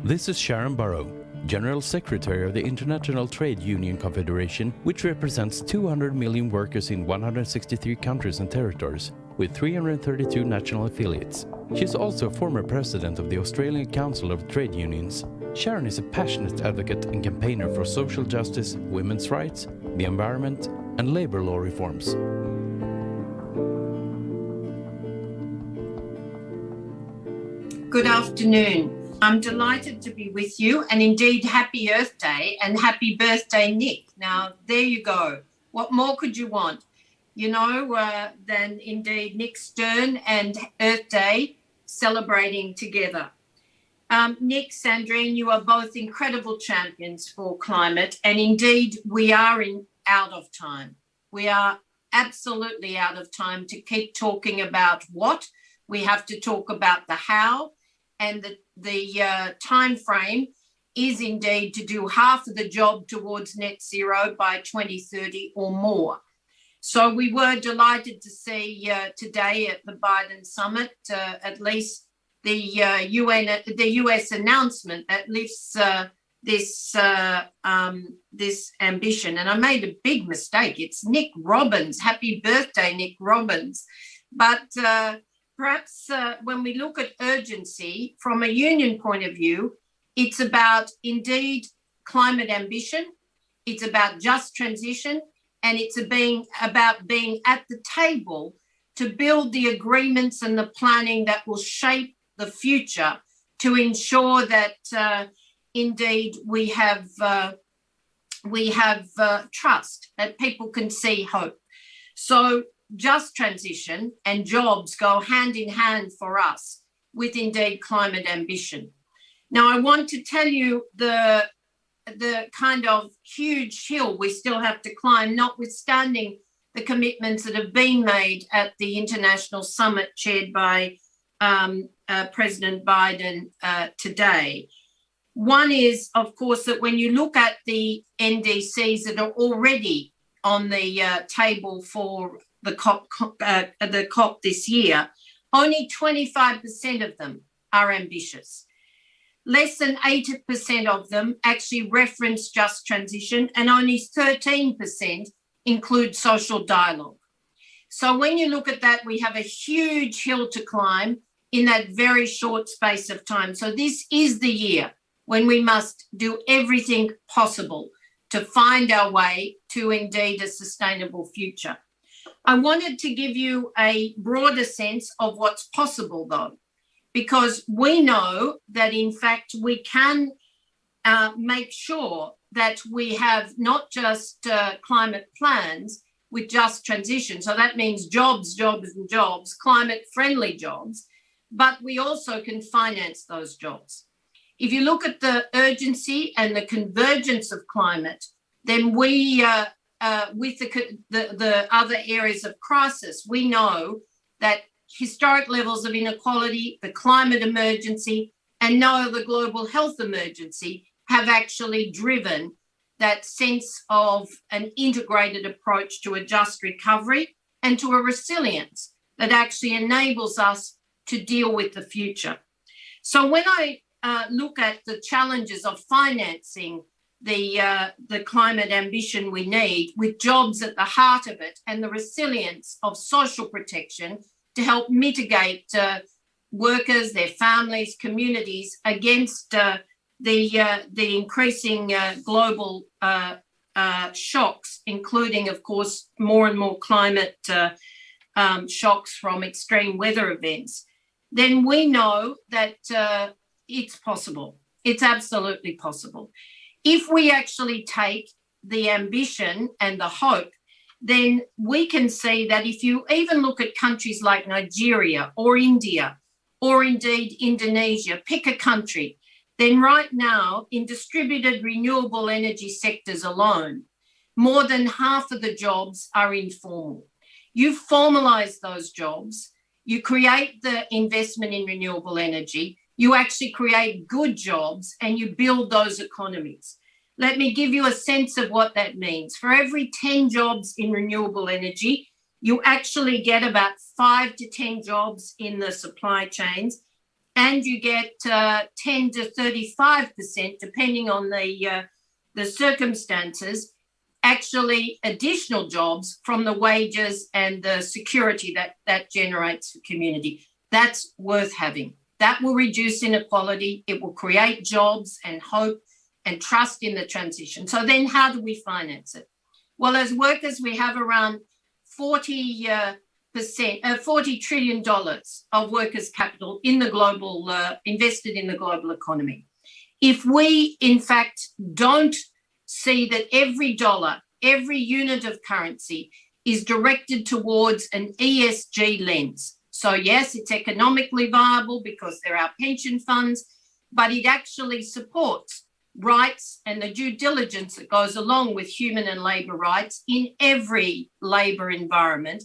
This is Sharron Burrow, General Secretary of the International Trade Union Confederation, which represents 200 million workers in 163 countries and territories, with 332 national affiliates. She is also former president of the Australian Council of Trade Unions. Sharron is a passionate advocate and campaigner for social justice, women's rights, the environment, and labor law reforms. Good afternoon. I'm delighted to be with you, and indeed happy Earth Day and happy birthday, Nick. Now, there you go. What more could you want, than indeed Nick Stern and Earth Day celebrating together. Nick, Sandrine, you are both incredible champions for climate, and indeed we are out of time. We are absolutely out of time to keep talking about what. We have to talk about the how, and the time frame is indeed to do half of the job towards net zero by 2030 or more. So we were delighted to see today at the Biden summit, at least the US announcement that lifts this ambition. And I made a big mistake. It's Nick Robbins. Happy birthday, Nick Robbins. But perhaps when we look at urgency from a union point of view, it's about indeed climate ambition, it's about just transition, and it's about being at the table to build the agreements and the planning that will shape the future to ensure that indeed we have trust, that people can see hope. So just transition and jobs go hand in hand for us with indeed climate ambition. Now, I want to tell you the kind of huge hill we still have to climb, notwithstanding the commitments that have been made at the international summit chaired by President Biden today. One is, of course, that when you look at the NDCs that are already on the table for the COP this year, only 25% of them are ambitious. Less than 80% of them actually reference just transition, and only 13% include social dialogue. So when you look at that, we have a huge hill to climb in that very short space of time. So this is the year when we must do everything possible to find our way to indeed a sustainable future. I wanted to give you a broader sense of what's possible, though, because we know that, in fact, we can make sure that we have not just climate plans with just transition. So that means jobs, climate-friendly jobs, but we also can finance those jobs. If you look at the urgency and the convergence of climate, then we with the other areas of crisis, we know that historic levels of inequality, the climate emergency, and now the global health emergency have actually driven that sense of an integrated approach to a just recovery and to a resilience that actually enables us to deal with the future. So when I look at the challenges of financing the climate ambition we need, with jobs at the heart of it and the resilience of social protection to help mitigate workers, their families, communities against the increasing global shocks, including, of course, more and more climate shocks from extreme weather events, then we know that it's possible. It's absolutely possible. If we actually take the ambition and the hope, then we can see that if you even look at countries like Nigeria or India or indeed Indonesia, pick a country, then right now in distributed renewable energy sectors alone, more than half of the jobs are informal. You formalise those jobs, you create the investment in renewable energy, you actually create good jobs and you build those economies. Let me give you a sense of what that means. For every 10 jobs in renewable energy, you actually get about 5 to 10 jobs in the supply chains and you get 10 to 35%, depending on the circumstances, actually additional jobs from the wages and the security that generates for community. That's worth having. That will reduce inequality. It will create jobs and hope and trust in the transition. So then how do we finance it? Well, as workers, we have around $40 trillion of workers' capital in the global, invested in the global economy. If we, in fact, don't see that every dollar, every unit of currency is directed towards an ESG lens. So yes, it's economically viable because there are pension funds, but it actually supports rights and the due diligence that goes along with human and labour rights in every labour environment.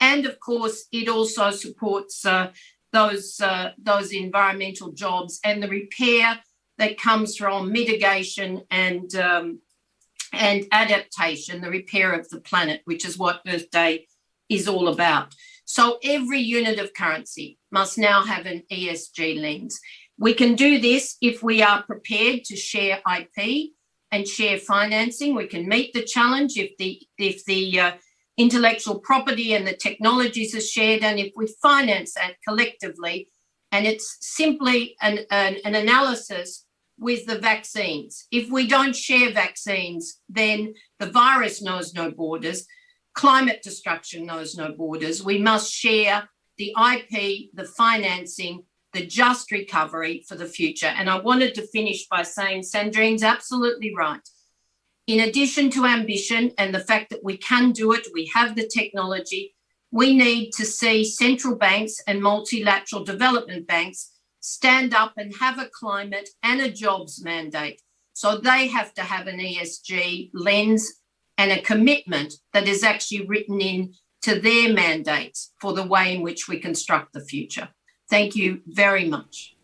And of course, it also supports those environmental jobs and the repair that comes from mitigation and adaptation, the repair of the planet, which is what Earth Day is all about. So every unit of currency must now have an ESG lens. We can do this if we are prepared to share IP and share financing. We can meet the challenge if the intellectual property and the technologies are shared, and if we finance that collectively. And it's simply an analysis with the vaccines. If we don't share vaccines, then the virus knows no borders. Climate destruction knows no borders. We must share the IP, the financing, the just recovery for the future. And I wanted to finish by saying Sandrine's absolutely right. In addition to ambition and the fact that we can do it, we have the technology, we need to see central banks and multilateral development banks stand up and have a climate and a jobs mandate. So they have to have an ESG lens and a commitment that is actually written in to their mandates for the way in which we construct the future. Thank you very much.